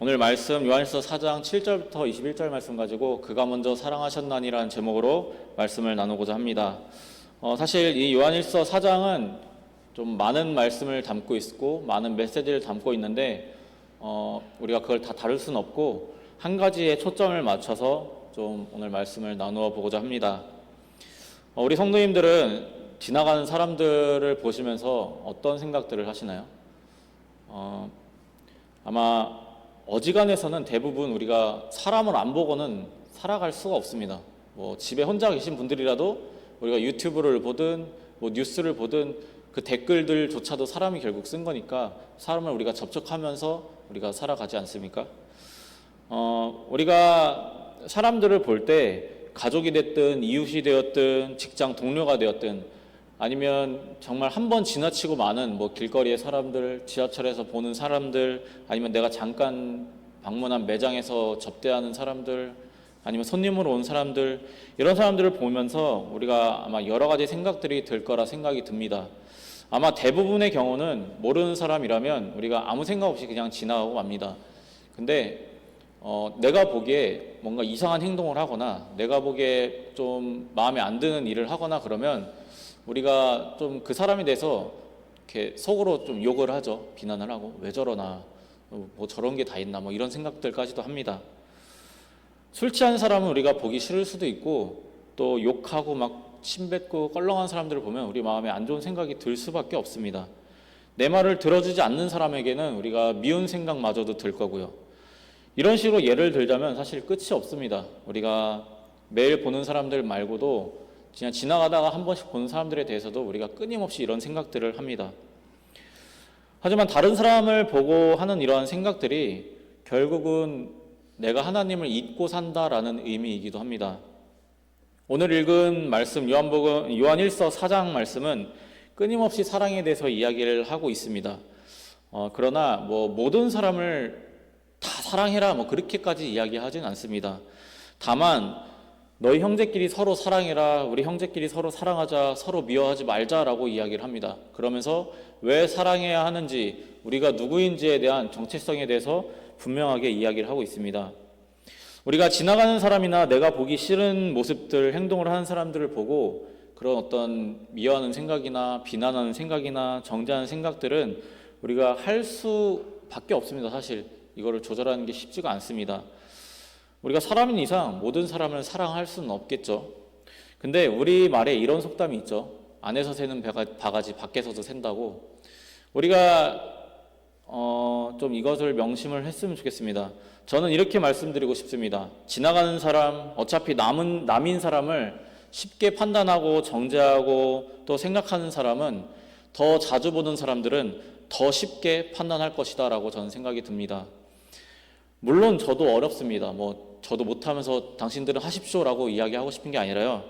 오늘 말씀 요한일서 4장 7절부터 21절 말씀 가지고 그가 먼저 사랑하셨나니라는 제목으로 말씀을 나누고자 합니다. 사실 이 요한일서 4장은 좀 많은 말씀을 담고 있고 많은 메시지를 담고 있는데 우리가 그걸 다 다룰 수는 없고 한 가지에 초점을 맞춰서 좀 오늘 말씀을 나누어 보고자 합니다. 우리 성도님들은 지나가는 사람들을 보시면서 어떤 생각들을 하시나요? 아마 어지간해서는 대부분 우리가 사람을 안 보고는 살아갈 수가 없습니다. 집에 혼자 계신 분들이라도 우리가 유튜브를 보든 뉴스를 보든 그 댓글들조차도 사람이 결국 쓴 거니까 사람을 우리가 접촉하면서 우리가 살아가지 않습니까? 우리가 사람들을 볼 때 가족이 됐든 이웃이 되었든 직장 동료가 되었든 아니면 정말 한 번 지나치고 많은 길거리의 사람들, 지하철에서 보는 사람들, 아니면 내가 잠깐 방문한 매장에서 접대하는 사람들, 아니면 손님으로 온 사람들, 이런 사람들을 보면서 우리가 아마 여러 가지 생각들이 들 거라 생각이 듭니다. 아마 대부분의 경우는 모르는 사람이라면 우리가 아무 생각 없이 그냥 지나가고 맙니다. 근데 내가 보기에 뭔가 이상한 행동을 하거나 내가 보기에 좀 마음에 안 드는 일을 하거나 그러면 우리가 좀 그 사람에 대해서 이렇게 속으로 좀 욕을 하죠. 비난을 하고 왜 저러나, 저런 게 다 있나, 이런 생각들까지도 합니다. 술 취한 사람은 우리가 보기 싫을 수도 있고 또 욕하고 막 침뱉고 껄렁한 사람들을 보면 우리 마음에 안 좋은 생각이 들 수밖에 없습니다. 내 말을 들어주지 않는 사람에게는 우리가 미운 생각마저도 들 거고요. 이런 식으로 예를 들자면 사실 끝이 없습니다. 우리가 매일 보는 사람들 말고도 그냥 지나가다가 한 번씩 보는 사람들에 대해서도 우리가 끊임없이 이런 생각들을 합니다. 하지만 다른 사람을 보고 하는 이러한 생각들이 결국은 내가 하나님을 잊고 산다라는 의미이기도 합니다. 오늘 읽은 말씀 요한일서 4장 말씀은 끊임없이 사랑에 대해서 이야기를 하고 있습니다. 그러나 모든 사람을 다 사랑해라 그렇게까지 이야기하진 않습니다. 다만 너희 형제끼리 서로 사랑해라, 우리 형제끼리 서로 사랑하자, 서로 미워하지 말자라고 이야기를 합니다. 그러면서 왜 사랑해야 하는지, 우리가 누구인지에 대한 정체성에 대해서 분명하게 이야기를 하고 있습니다. 우리가 지나가는 사람이나 내가 보기 싫은 모습들, 행동을 하는 사람들을 보고 그런 어떤 미워하는 생각이나 비난하는 생각이나 정죄하는 생각들은 우리가 할 수밖에 없습니다. 사실 이거를 조절하는 게 쉽지가 않습니다. 우리가 사람인 이상 모든 사람을 사랑할 수는 없겠죠. 근데 우리 말에 이런 속담이 있죠. 안에서 새는 바가지 밖에서도 샌다고. 우리가 좀 이것을 명심을 했으면 좋겠습니다. 저는 이렇게 말씀드리고 싶습니다. 지나가는 사람, 어차피 남인 사람을 쉽게 판단하고 정죄하고 또 생각하는 사람은 더 자주 보는 사람들은 더 쉽게 판단할 것이다 라고 저는 생각이 듭니다. 물론 저도 어렵습니다. 저도 못하면서 당신들은 하십시오라고 이야기하고 싶은 게 아니라요.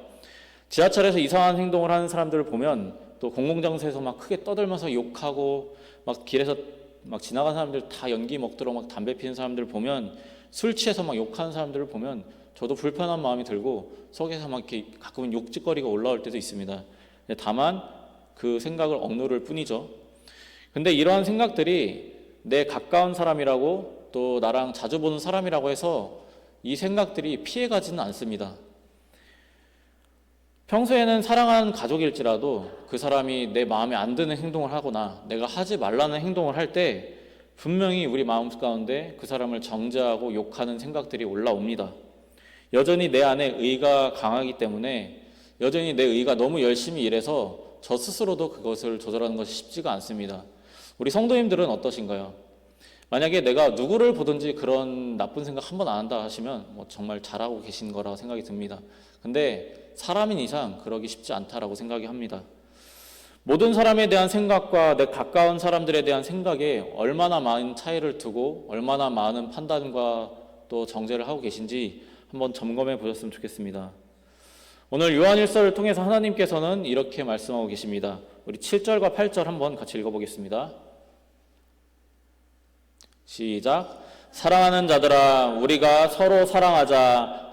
지하철에서 이상한 행동을 하는 사람들을 보면 또 공공장소에서 막 크게 떠들면서 욕하고 막 길에서 막 지나가는 사람들 다 연기 먹도록 막 담배 피는 사람들을 보면 술 취해서 막 욕하는 사람들을 보면 저도 불편한 마음이 들고 속에서 막 이렇게 가끔은 욕짓거리가 올라올 때도 있습니다. 다만 그 생각을 억누를 뿐이죠. 근데 이러한 생각들이 내 가까운 사람이라고 또 나랑 자주 보는 사람이라고 해서 이 생각들이 피해가지는 않습니다. 평소에는 사랑하는 가족일지라도 그 사람이 내 마음에 안 드는 행동을 하거나 내가 하지 말라는 행동을 할 때 분명히 우리 마음 가운데 그 사람을 정죄하고 욕하는 생각들이 올라옵니다. 여전히 내 안에 의가 강하기 때문에 여전히 내 의가 너무 열심히 일해서 저 스스로도 그것을 조절하는 것이 쉽지가 않습니다. 우리 성도님들은 어떠신가요? 만약에 내가 누구를 보든지 그런 나쁜 생각 한 번 안 한다 하시면 정말 잘하고 계신 거라고 생각이 듭니다. 근데 사람인 이상 그러기 쉽지 않다라고 생각이 합니다. 모든 사람에 대한 생각과 내 가까운 사람들에 대한 생각에 얼마나 많은 차이를 두고 얼마나 많은 판단과 또 정죄를 하고 계신지 한번 점검해 보셨으면 좋겠습니다. 오늘 요한일서를 통해서 하나님께서는 이렇게 말씀하고 계십니다. 우리 7절과 8절 한번 같이 읽어보겠습니다. 시작. 사랑하는 자들아, 우리가 서로 사랑하자.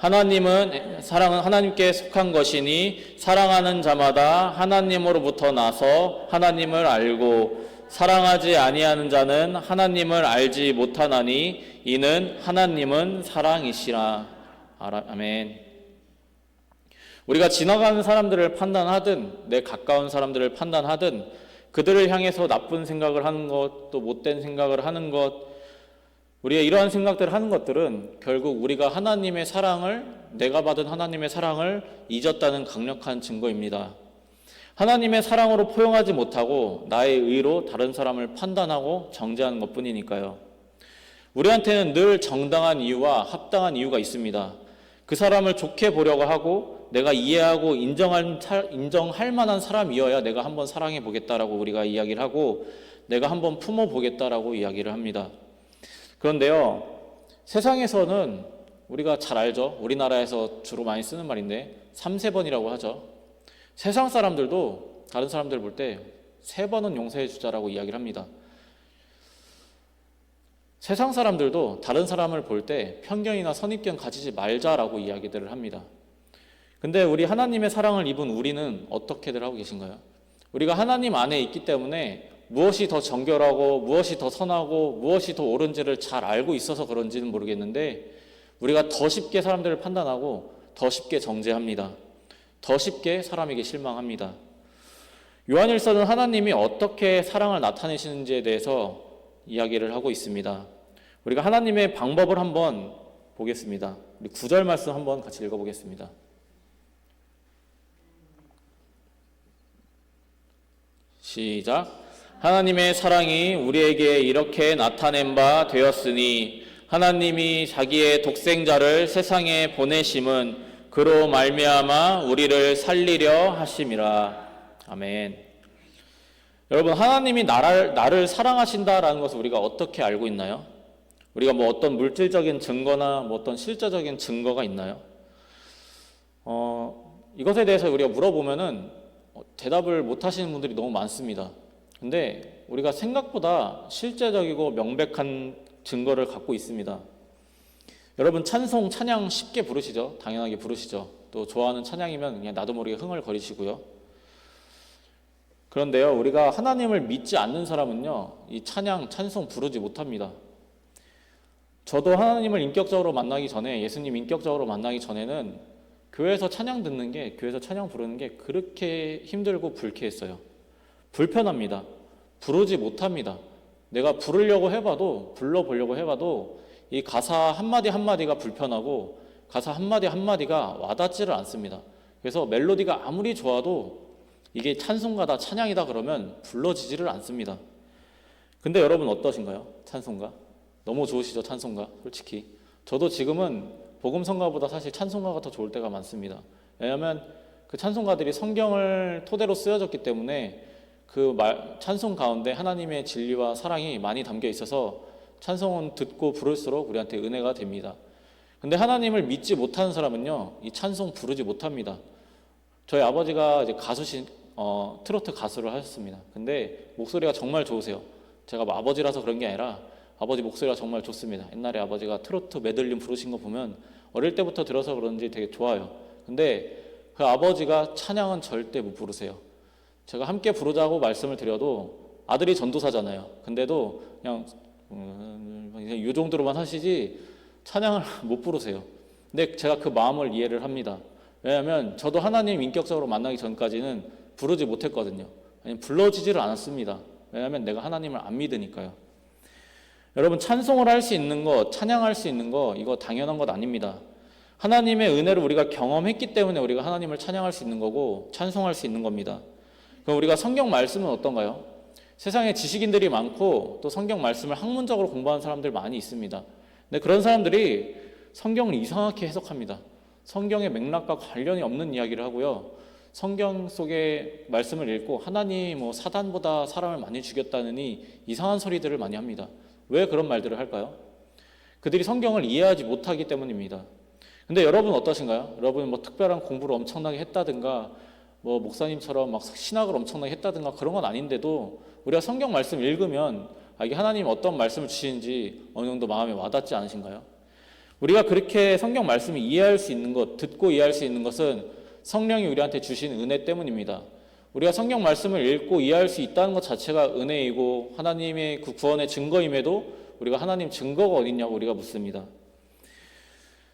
사랑은 하나님께 속한 것이니 사랑하는 자마다 하나님으로부터 나서 하나님을 알고 사랑하지 아니하는 자는 하나님을 알지 못하나니 이는 하나님은 사랑이시라. 아멘. 우리가 지나가는 사람들을 판단하든 내 가까운 사람들을 판단하든 그들을 향해서 나쁜 생각을 하는 것, 또 못된 생각을 하는 것, 우리가 이러한 생각들을 하는 것들은 결국 우리가 하나님의 사랑을, 내가 받은 하나님의 사랑을 잊었다는 강력한 증거입니다. 하나님의 사랑으로 포용하지 못하고 나의 의로 다른 사람을 판단하고 정죄하는 것뿐이니까요. 우리한테는 늘 정당한 이유와 합당한 이유가 있습니다. 그 사람을 좋게 보려고 하고 내가 이해하고 인정할 만한 사람이어야 내가 한번 사랑해 보겠다라고 우리가 이야기를 하고 내가 한번 품어 보겠다라고 이야기를 합니다. 그런데요, 세상에서는 우리가 잘 알죠. 우리나라에서 주로 많이 쓰는 말인데 3세번이라고 하죠. 세상 사람들도 다른 사람들 볼 때 3번은 용서해 주자라고 이야기를 합니다. 세상 사람들도 다른 사람을 볼 때 편견이나 선입견 가지지 말자라고 이야기들을 합니다. 근데 우리 하나님의 사랑을 입은 우리는 어떻게들 하고 계신가요? 우리가 하나님 안에 있기 때문에 무엇이 더 정결하고 무엇이 더 선하고 무엇이 더 옳은지를 잘 알고 있어서 그런지는 모르겠는데 우리가 더 쉽게 사람들을 판단하고 더 쉽게 정죄합니다. 더 쉽게 사람에게 실망합니다. 요한일서는 하나님이 어떻게 사랑을 나타내시는지에 대해서 이야기를 하고 있습니다. 우리가 하나님의 방법을 한번 보겠습니다. 우리 9절 말씀 한번 같이 읽어보겠습니다. 시작. 하나님의 사랑이 우리에게 이렇게 나타낸 바 되었으니 하나님이 자기의 독생자를 세상에 보내심은 그로 말미암아 우리를 살리려 하심이라. 아멘. 여러분, 하나님이 나를 사랑하신다라는 것을 우리가 어떻게 알고 있나요? 우리가 뭐 어떤 물질적인 증거나 뭐 어떤 실제적인 증거가 있나요? 이것에 대해서 우리가 물어보면은 대답을 못 하시는 분들이 너무 많습니다. 근데 우리가 생각보다 실제적이고 명백한 증거를 갖고 있습니다. 여러분, 찬양 쉽게 부르시죠? 당연하게 부르시죠. 또 좋아하는 찬양이면 그냥 나도 모르게 흥얼거리시고요. 그런데요, 우리가 하나님을 믿지 않는 사람은요, 이 찬송 부르지 못합니다. 저도 하나님을 인격적으로 만나기 전에, 예수님 인격적으로 만나기 전에는 교회에서 찬양 듣는 게, 교회에서 찬양 부르는 게 그렇게 힘들고 불쾌했어요. 불편합니다. 부르지 못합니다. 내가 부르려고 해봐도, 불러보려고 해봐도 이 가사 한마디 한마디가 불편하고 가사 한마디 한마디가 와닿지를 않습니다. 그래서 멜로디가 아무리 좋아도 이게 찬송가다, 찬양이다 그러면 불러지지를 않습니다. 근데 여러분 어떠신가요? 찬송가? 너무 좋으시죠? 찬송가? 솔직히 저도 지금은 복음성가보다 사실 찬송가가 더 좋을 때가 많습니다. 왜냐하면 그 찬송가들이 성경을 토대로 쓰여졌기 때문에 그 찬송 가운데 하나님의 진리와 사랑이 많이 담겨 있어서 찬송은 듣고 부를수록 우리한테 은혜가 됩니다. 근데 하나님을 믿지 못하는 사람은요, 이 찬송 부르지 못합니다. 저희 아버지가 이제 트로트 가수를 하셨습니다. 근데 목소리가 정말 좋으세요. 제가 뭐 아버지라서 그런 게 아니라 아버지 목소리가 정말 좋습니다. 옛날에 아버지가 트로트 메들림 부르신 거 보면 어릴 때부터 들어서 그런지 되게 좋아요. 근데 그 아버지가 찬양은 절대 못 부르세요. 제가 함께 부르자고 말씀을 드려도 아들이 전도사잖아요. 근데도 그냥 이 정도로만 하시지 찬양을 못 부르세요. 근데 제가 그 마음을 이해를 합니다. 왜냐하면 저도 하나님 인격적으로 만나기 전까지는 부르지 못했거든요. 불러지지를 않았습니다. 왜냐하면 내가 하나님을 안 믿으니까요. 여러분, 찬송을 할 수 있는 것, 찬양할 수 있는 것, 이거 당연한 것 아닙니다. 하나님의 은혜를 우리가 경험했기 때문에 우리가 하나님을 찬양할 수 있는 거고 찬송할 수 있는 겁니다. 그럼 우리가 성경 말씀은 어떤가요? 세상에 지식인들이 많고 또 성경 말씀을 학문적으로 공부하는 사람들 많이 있습니다. 근데 그런 사람들이 성경을 이상하게 해석합니다. 성경의 맥락과 관련이 없는 이야기를 하고요. 성경 속의 말씀을 읽고 하나님이 뭐 사단보다 사람을 많이 죽였다느니 이상한 소리들을 많이 합니다. 왜 그런 말들을 할까요? 그들이 성경을 이해하지 못하기 때문입니다. 근데 여러분 어떠신가요? 여러분 뭐 특별한 공부를 엄청나게 했다든가 뭐 목사님처럼 막 신학을 엄청나게 했다든가 그런 건 아닌데도 우리가 성경 말씀 읽으면 이게 하나님 어떤 말씀을 주시는지 어느 정도 마음에 와닿지 않으신가요? 우리가 그렇게 성경 말씀을 이해할 수 있는 것, 듣고 이해할 수 있는 것은 성령이 우리한테 주신 은혜 때문입니다. 우리가 성경 말씀을 읽고 이해할 수 있다는 것 자체가 은혜이고 하나님의 그 구원의 증거임에도 우리가 하나님 증거가 어딨냐고 우리가 묻습니다.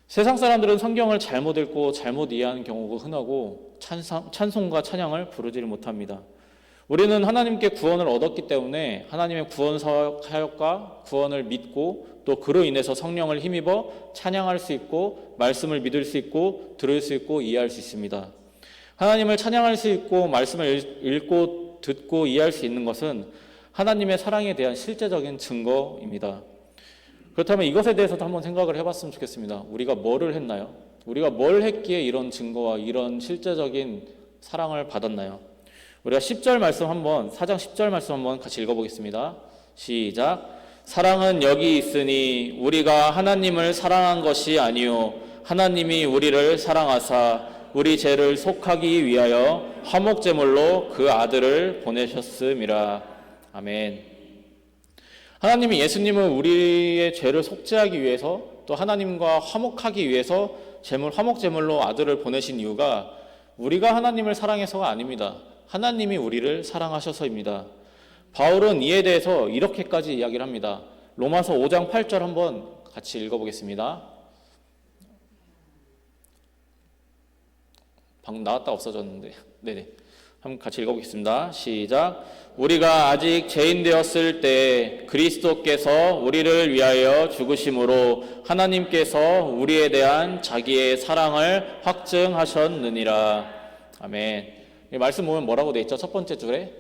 세상 사람들은 성경을 잘못 읽고 잘못 이해하는 경우가 흔하고 찬송과 찬양을 부르지를 못합니다. 우리는 하나님께 구원을 얻었기 때문에 하나님의 구원 사역과 구원을 믿고 또 그로 인해서 성령을 힘입어 찬양할 수 있고 말씀을 믿을 수 있고 들을 수 있고 이해할 수 있습니다. 하나님을 찬양할 수 있고 말씀을 읽고 듣고 이해할 수 있는 것은 하나님의 사랑에 대한 실제적인 증거입니다. 그렇다면 이것에 대해서도 한번 생각을 해봤으면 좋겠습니다. 우리가 뭐를 했나요? 우리가 뭘 했기에 이런 증거와 이런 실제적인 사랑을 받았나요? 우리가 10절 말씀 한번 4장 10절 말씀 한번 같이 읽어보겠습니다. 시작. 사랑은 여기 있으니 우리가 하나님을 사랑한 것이 아니요 하나님이 우리를 사랑하사 우리 죄를 속하기 위하여 화목제물로 그 아들을 보내셨음이라. 아멘. 하나님이 예수님을 우리의 죄를 속죄하기 위해서 또 하나님과 화목하기 위해서 화목제물로 아들을 보내신 이유가 우리가 하나님을 사랑해서가 아닙니다. 하나님이 우리를 사랑하셔서입니다. 바울은 이에 대해서 이렇게까지 이야기를 합니다. 로마서 5장 8절 한번 같이 읽어보겠습니다. 방금 나왔다 없어졌는데. 네네. 한번 같이 읽어보겠습니다. 시작. 우리가 아직 죄인 되었을 때 그리스도께서 우리를 위하여 죽으심으로 하나님께서 우리에 대한 자기의 사랑을 확증하셨느니라. 아멘. 이 말씀 보면 뭐라고 돼 있죠? 첫 번째 줄에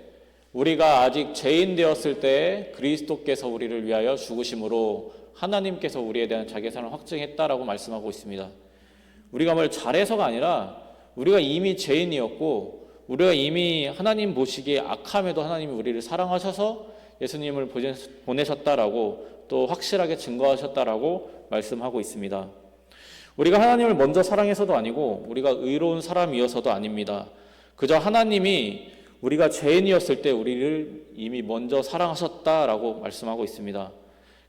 우리가 아직 죄인 되었을 때 그리스도께서 우리를 위하여 죽으심으로 하나님께서 우리에 대한 자기의 사랑을 확증했다라고 말씀하고 있습니다. 우리가 뭘 잘해서가 아니라 우리가 이미 죄인이었고 우리가 이미 하나님 보시기에 악함에도 하나님이 우리를 사랑하셔서 예수님을 보내셨다라고 또 확실하게 증거하셨다라고 말씀하고 있습니다. 우리가 하나님을 먼저 사랑해서도 아니고 우리가 의로운 사람이어서도 아닙니다. 그저 하나님이 우리가 죄인이었을 때 우리를 이미 먼저 사랑하셨다라고 말씀하고 있습니다.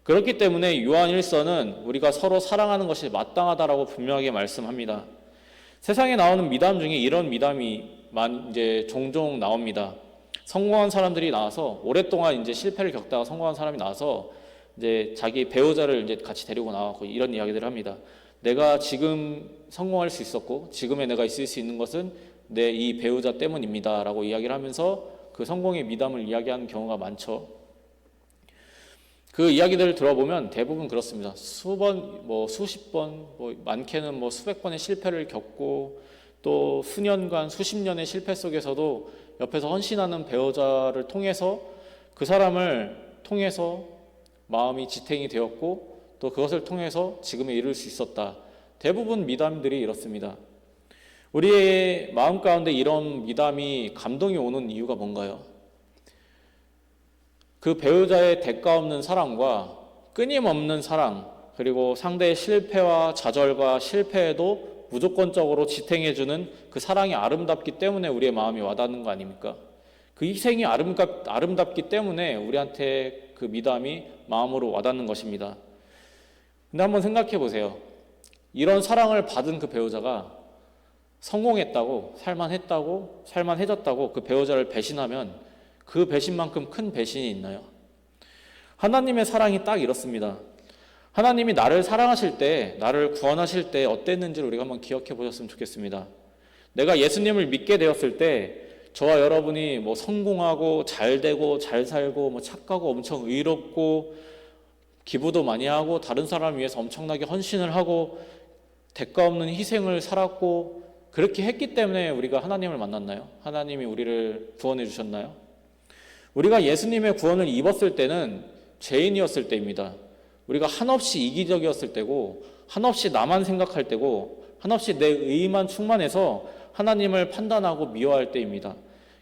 그렇기 때문에 요한 1서는 우리가 서로 사랑하는 것이 마땅하다라고 분명하게 말씀합니다. 세상에 나오는 미담 중에 이런 미담이 이제 종종 나옵니다. 성공한 사람들이 나와서 오랫동안 이제 실패를 겪다가 성공한 사람이 나와서 이제 자기 배우자를 이제 같이 데리고 나와서 이런 이야기들을 합니다. 내가 지금 성공할 수 있었고 지금의 내가 있을 수 있는 것은 내 이 배우자 때문입니다라고 이야기를 하면서 그 성공의 미담을 이야기하는 경우가 많죠. 그 이야기들을 들어보면 대부분 그렇습니다. 수십 번, 많게는 수백 번의 실패를 겪고 또 수년간, 수십 년의 실패 속에서도 옆에서 헌신하는 배우자를 통해서 그 사람을 통해서 마음이 지탱이 되었고 또 그것을 통해서 지금에 이룰 수 있었다. 대부분 미담들이 이렇습니다. 우리의 마음 가운데 이런 미담이 감동이 오는 이유가 뭔가요? 그 배우자의 대가 없는 사랑과 끊임없는 사랑, 그리고 상대의 실패와 좌절과 실패에도 무조건적으로 지탱해주는 그 사랑이 아름답기 때문에 우리의 마음이 와닿는 거 아닙니까? 그 희생이 아름답기 때문에 우리한테 그 미담이 마음으로 와닿는 것입니다. 근데 한번 생각해 보세요. 이런 사랑을 받은 그 배우자가 성공했다고, 살만해졌다고 그 배우자를 배신하면 그 배신만큼 큰 배신이 있나요? 하나님의 사랑이 딱 이렇습니다. 하나님이 나를 사랑하실 때, 나를 구원하실 때 어땠는지를 우리가 한번 기억해 보셨으면 좋겠습니다. 내가 예수님을 믿게 되었을 때 저와 여러분이 성공하고 잘되고 잘 살고 착하고 엄청 의롭고 기부도 많이 하고 다른 사람을 위해서 엄청나게 헌신을 하고 대가 없는 희생을 살았고 그렇게 했기 때문에 우리가 하나님을 만났나요? 하나님이 우리를 구원해 주셨나요? 우리가 예수님의 구원을 입었을 때는 죄인이었을 때입니다. 우리가 한없이 이기적이었을 때고 한없이 나만 생각할 때고 한없이 내 의만 충만해서 하나님을 판단하고 미워할 때입니다.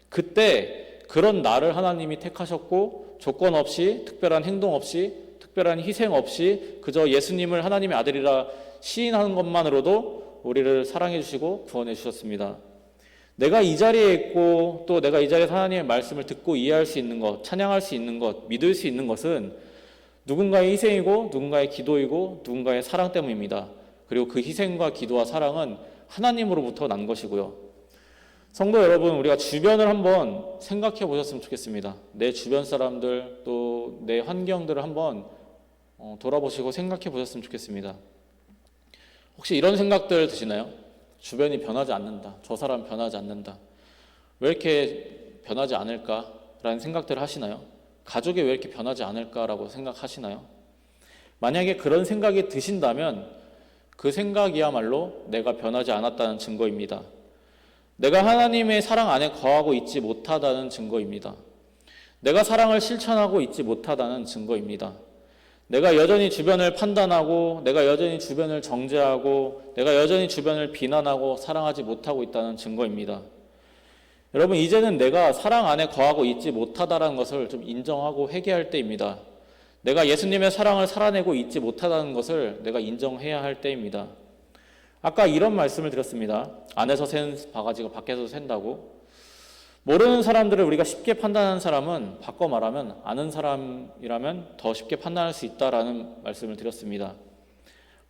그때 그런 나를 하나님이 택하셨고 조건 없이 특별한 행동 없이 특별한 희생 없이 그저 예수님을 하나님의 아들이라 시인하는 것만으로도 우리를 사랑해 주시고 구원해 주셨습니다. 내가 이 자리에 있고 또 내가 이 자리에서 하나님의 말씀을 듣고 이해할 수 있는 것, 찬양할 수 있는 것, 믿을 수 있는 것은 누군가의 희생이고 누군가의 기도이고 누군가의 사랑 때문입니다. 그리고 그 희생과 기도와 사랑은 하나님으로부터 난 것이고요. 성도 여러분, 우리가 주변을 한번 생각해 보셨으면 좋겠습니다. 내 주변 사람들 또 내 환경들을 한번 돌아보시고 생각해 보셨으면 좋겠습니다. 혹시 이런 생각들 드시나요? 주변이 변하지 않는다. 저 사람 변하지 않는다. 왜 이렇게 변하지 않을까라는 생각들을 하시나요? 가족이 왜 이렇게 변하지 않을까라고 생각하시나요? 만약에 그런 생각이 드신다면 그 생각이야말로 내가 변하지 않았다는 증거입니다. 내가 하나님의 사랑 안에 거하고 있지 못하다는 증거입니다. 내가 사랑을 실천하고 있지 못하다는 증거입니다. 내가 여전히 주변을 판단하고, 내가 여전히 주변을 정죄하고, 내가 여전히 주변을 비난하고 사랑하지 못하고 있다는 증거입니다. 여러분, 이제는 내가 사랑 안에 거하고 있지 못하다는 것을 좀 인정하고 회개할 때입니다. 내가 예수님의 사랑을 살아내고 있지 못하다는 것을 내가 인정해야 할 때입니다. 아까 이런 말씀을 드렸습니다. 안에서 센 바가지가 밖에서 샌다고. 모르는 사람들을 우리가 쉽게 판단하는 사람은 바꿔 말하면 아는 사람이라면 더 쉽게 판단할 수 있다라는 말씀을 드렸습니다.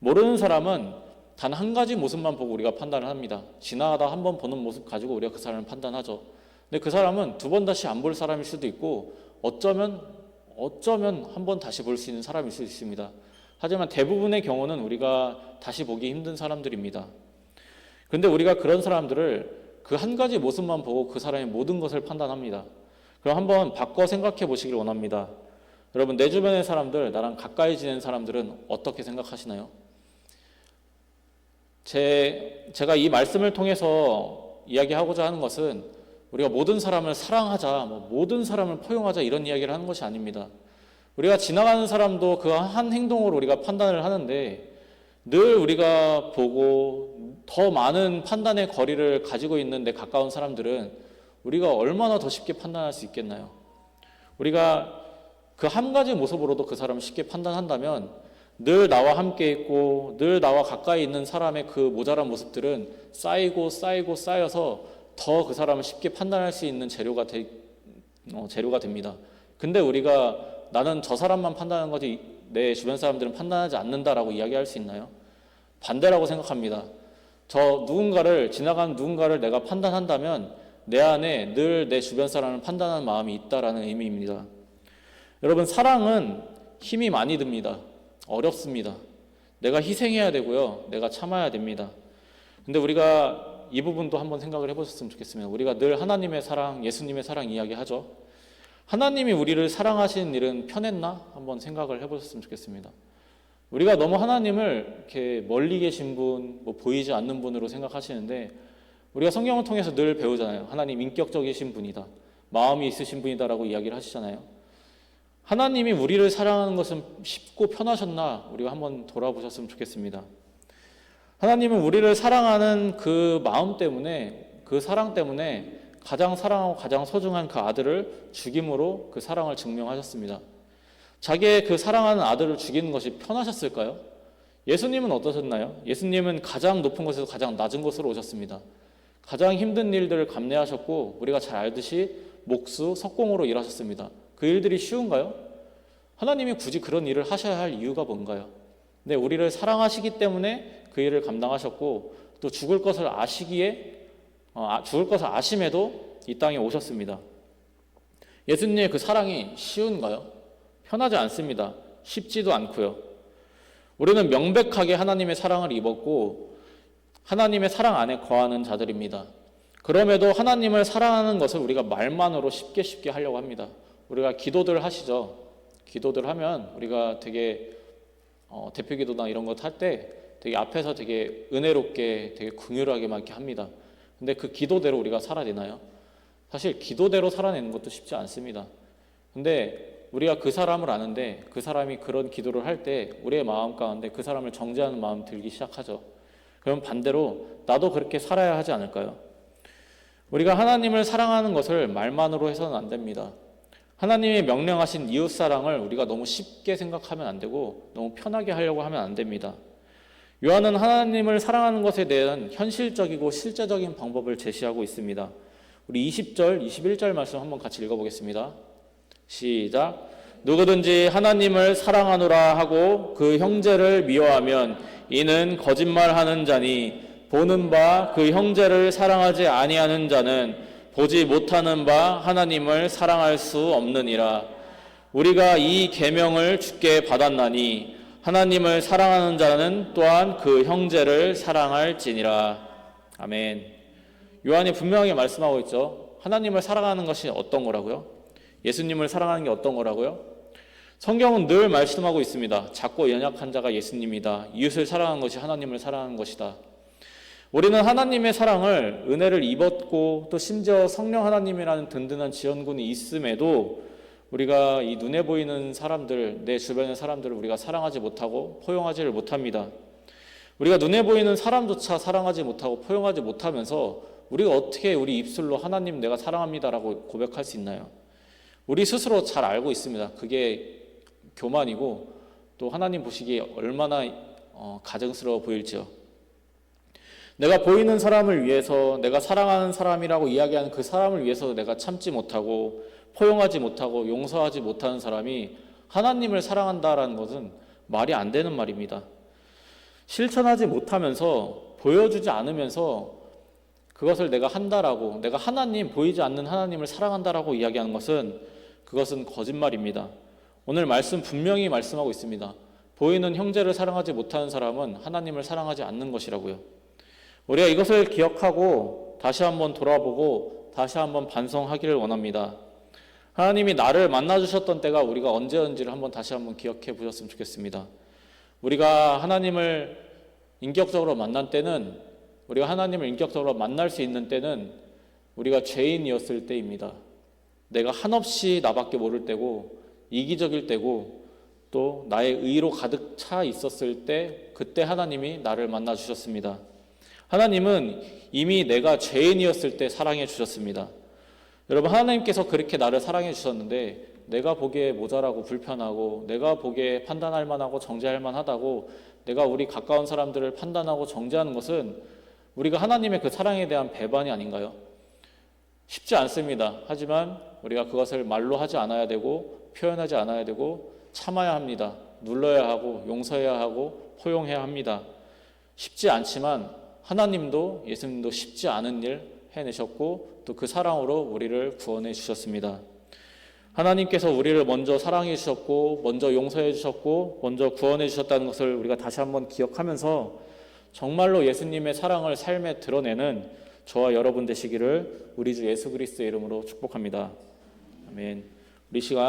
모르는 사람은 단 한 가지 모습만 보고 우리가 판단을 합니다. 지나가다 한 번 보는 모습 가지고 우리가 그 사람을 판단하죠. 근데 그 사람은 두 번 다시 안 볼 사람일 수도 있고 어쩌면 한 번 다시 볼 수 있는 사람일 수 있습니다. 하지만 대부분의 경우는 우리가 다시 보기 힘든 사람들입니다. 그런데 우리가 그런 사람들을 그 한 가지 모습만 보고 그 사람의 모든 것을 판단합니다. 그럼 한번 바꿔 생각해 보시길 원합니다. 여러분, 내 주변의 사람들, 나랑 가까이 지낸 사람들은 어떻게 생각하시나요? 제가 이 말씀을 통해서 이야기하고자 하는 것은 우리가 모든 사람을 사랑하자, 모든 사람을 포용하자 이런 이야기를 하는 것이 아닙니다. 우리가 지나가는 사람도 그 한 행동으로 우리가 판단을 하는데 늘 우리가 보고 더 많은 판단의 거리를 가지고 있는 데 가까운 사람들은 우리가 얼마나 더 쉽게 판단할 수 있겠나요? 우리가 그 한 가지 모습으로도 그 사람을 쉽게 판단한다면 늘 나와 함께 있고 늘 나와 가까이 있는 사람의 그 모자란 모습들은 쌓여서 더 그 사람을 쉽게 판단할 수 있는 재료가 됩니다. 근데 우리가 나는 저 사람만 판단하는 거지 내 주변 사람들은 판단하지 않는다라고 이야기할 수 있나요? 반대라고 생각합니다. 지나가는 누군가를 내가 판단한다면 내 안에 늘 내 주변 사람을 판단하는 마음이 있다라는 의미입니다. 여러분, 사랑은 힘이 많이 듭니다. 어렵습니다. 내가 희생해야 되고요. 내가 참아야 됩니다. 근데 우리가 이 부분도 한번 생각을 해보셨으면 좋겠습니다. 우리가 늘 하나님의 사랑, 예수님의 사랑 이야기하죠. 하나님이 우리를 사랑하시는 일은 편했나? 한번 생각을 해보셨으면 좋겠습니다. 우리가 너무 하나님을 이렇게 멀리 계신 분, 보이지 않는 분으로 생각하시는데 우리가 성경을 통해서 늘 배우잖아요. 하나님 인격적이신 분이다. 마음이 있으신 분이다라고 이야기를 하시잖아요. 하나님이 우리를 사랑하는 것은 쉽고 편하셨나? 우리가 한번 돌아보셨으면 좋겠습니다. 하나님은 우리를 사랑하는 그 마음 때문에, 그 사랑 때문에 가장 사랑하고 가장 소중한 그 아들을 죽임으로 그 사랑을 증명하셨습니다. 자기의 그 사랑하는 아들을 죽이는 것이 편하셨을까요? 예수님은 어떠셨나요? 예수님은 가장 높은 곳에서 가장 낮은 곳으로 오셨습니다. 가장 힘든 일들을 감내하셨고 우리가 잘 알듯이 목수, 석공으로 일하셨습니다. 그 일들이 쉬운가요? 하나님이 굳이 그런 일을 하셔야 할 이유가 뭔가요? 네, 우리를 사랑하시기 때문에 그 일을 감당하셨고 또 죽을 것을 아심에도 이 땅에 오셨습니다. 예수님의 그 사랑이 쉬운가요? 편하지 않습니다. 쉽지도 않고요. 우리는 명백하게 하나님의 사랑을 입었고 하나님의 사랑 안에 거하는 자들입니다. 그럼에도 하나님을 사랑하는 것을 우리가 말만으로 쉽게 하려고 합니다. 우리가 기도들 하시죠. 기도들 하면 우리가 되게 대표기도나 이런 것 할 때 되게 앞에서 되게 은혜롭게 되게 긍휼하게 막 이렇게 합니다. 근데 그 기도대로 우리가 살아내나요? 사실 기도대로 살아내는 것도 쉽지 않습니다. 근데 우리가 그 사람을 아는데 그 사람이 그런 기도를 할 때 우리의 마음 가운데 그 사람을 정죄하는 마음 들기 시작하죠. 그럼 반대로 나도 그렇게 살아야 하지 않을까요? 우리가 하나님을 사랑하는 것을 말만으로 해서는 안 됩니다. 하나님이 명령하신 이웃사랑을 우리가 너무 쉽게 생각하면 안 되고 너무 편하게 하려고 하면 안 됩니다. 요한은 하나님을 사랑하는 것에 대한 현실적이고 실제적인 방법을 제시하고 있습니다. 우리 20절, 21절 말씀 한번 같이 읽어보겠습니다. 시작. 누구든지 하나님을 사랑하노라 하고 그 형제를 미워하면 이는 거짓말하는 자니 보는 바 그 형제를 사랑하지 아니하는 자는 보지 못하는 바 하나님을 사랑할 수 없느니라. 우리가 이 계명을 주께 받았나니 하나님을 사랑하는 자는 또한 그 형제를 사랑할지니라. 아멘. 요한이 분명하게 말씀하고 있죠. 하나님을 사랑하는 것이 어떤 거라고요? 예수님을 사랑하는 게 어떤 거라고요? 성경은 늘 말씀하고 있습니다. 작고 연약한 자가 예수님이다. 이웃을 사랑하는 것이 하나님을 사랑하는 것이다. 우리는 하나님의 사랑을, 은혜를 입었고 또 심지어 성령 하나님이라는 든든한 지원군이 있음에도 우리가 이 눈에 보이는 사람들, 내 주변의 사람들을 우리가 사랑하지 못하고 포용하지를 못합니다. 우리가 눈에 보이는 사람조차 사랑하지 못하고 포용하지 못하면서 우리가 어떻게 우리 입술로 하나님 내가 사랑합니다라고 고백할 수 있나요? 우리 스스로 잘 알고 있습니다. 그게 교만이고 또 하나님 보시기에 얼마나 가증스러워 보일지요. 내가 보이는 사람을 위해서, 내가 사랑하는 사람이라고 이야기하는 그 사람을 위해서 내가 참지 못하고 포용하지 못하고 용서하지 못하는 사람이 하나님을 사랑한다라는 것은 말이 안 되는 말입니다. 실천하지 못하면서, 보여주지 않으면서 그것을 내가 한다라고, 내가 하나님, 보이지 않는 하나님을 사랑한다라고 이야기하는 것은 그것은 거짓말입니다. 오늘 말씀 분명히 말씀하고 있습니다. 보이는 형제를 사랑하지 못하는 사람은 하나님을 사랑하지 않는 것이라고요. 우리가 이것을 기억하고 다시 한번 돌아보고 다시 한번 반성하기를 원합니다. 하나님이 나를 만나주셨던 때가 우리가 언제인지를 한번 다시 한번 기억해 보셨으면 좋겠습니다. 우리가 하나님을 인격적으로 만난 때는, 우리가 하나님을 인격적으로 만날 수 있는 때는 우리가 죄인이었을 때입니다. 내가 한없이 나밖에 모를 때고 이기적일 때고 또 나의 의로 가득 차 있었을 때, 그때 하나님이 나를 만나 주셨습니다. 하나님은 이미 내가 죄인이었을 때 사랑해 주셨습니다. 여러분, 하나님께서 그렇게 나를 사랑해 주셨는데 내가 보기에 모자라고 불편하고, 내가 보기에 판단할 만하고 정죄할 만하다고 내가 우리 가까운 사람들을 판단하고 정죄하는 것은 우리가 하나님의 그 사랑에 대한 배반이 아닌가요? 쉽지 않습니다. 하지만 우리가 그것을 말로 하지 않아야 되고 표현하지 않아야 되고 참아야 합니다. 눌러야 하고 용서해야 하고 포용해야 합니다. 쉽지 않지만 하나님도, 예수님도 쉽지 않은 일 해내셨고 또 그 사랑으로 우리를 구원해 주셨습니다. 하나님께서 우리를 먼저 사랑해 주셨고 먼저 용서해 주셨고 먼저 구원해 주셨다는 것을 우리가 다시 한번 기억하면서 정말로 예수님의 사랑을 삶에 드러내는 저와 여러분 되시기를 우리 주 예수 그리스도의 이름으로 축복합니다. 아멘. 우리 시간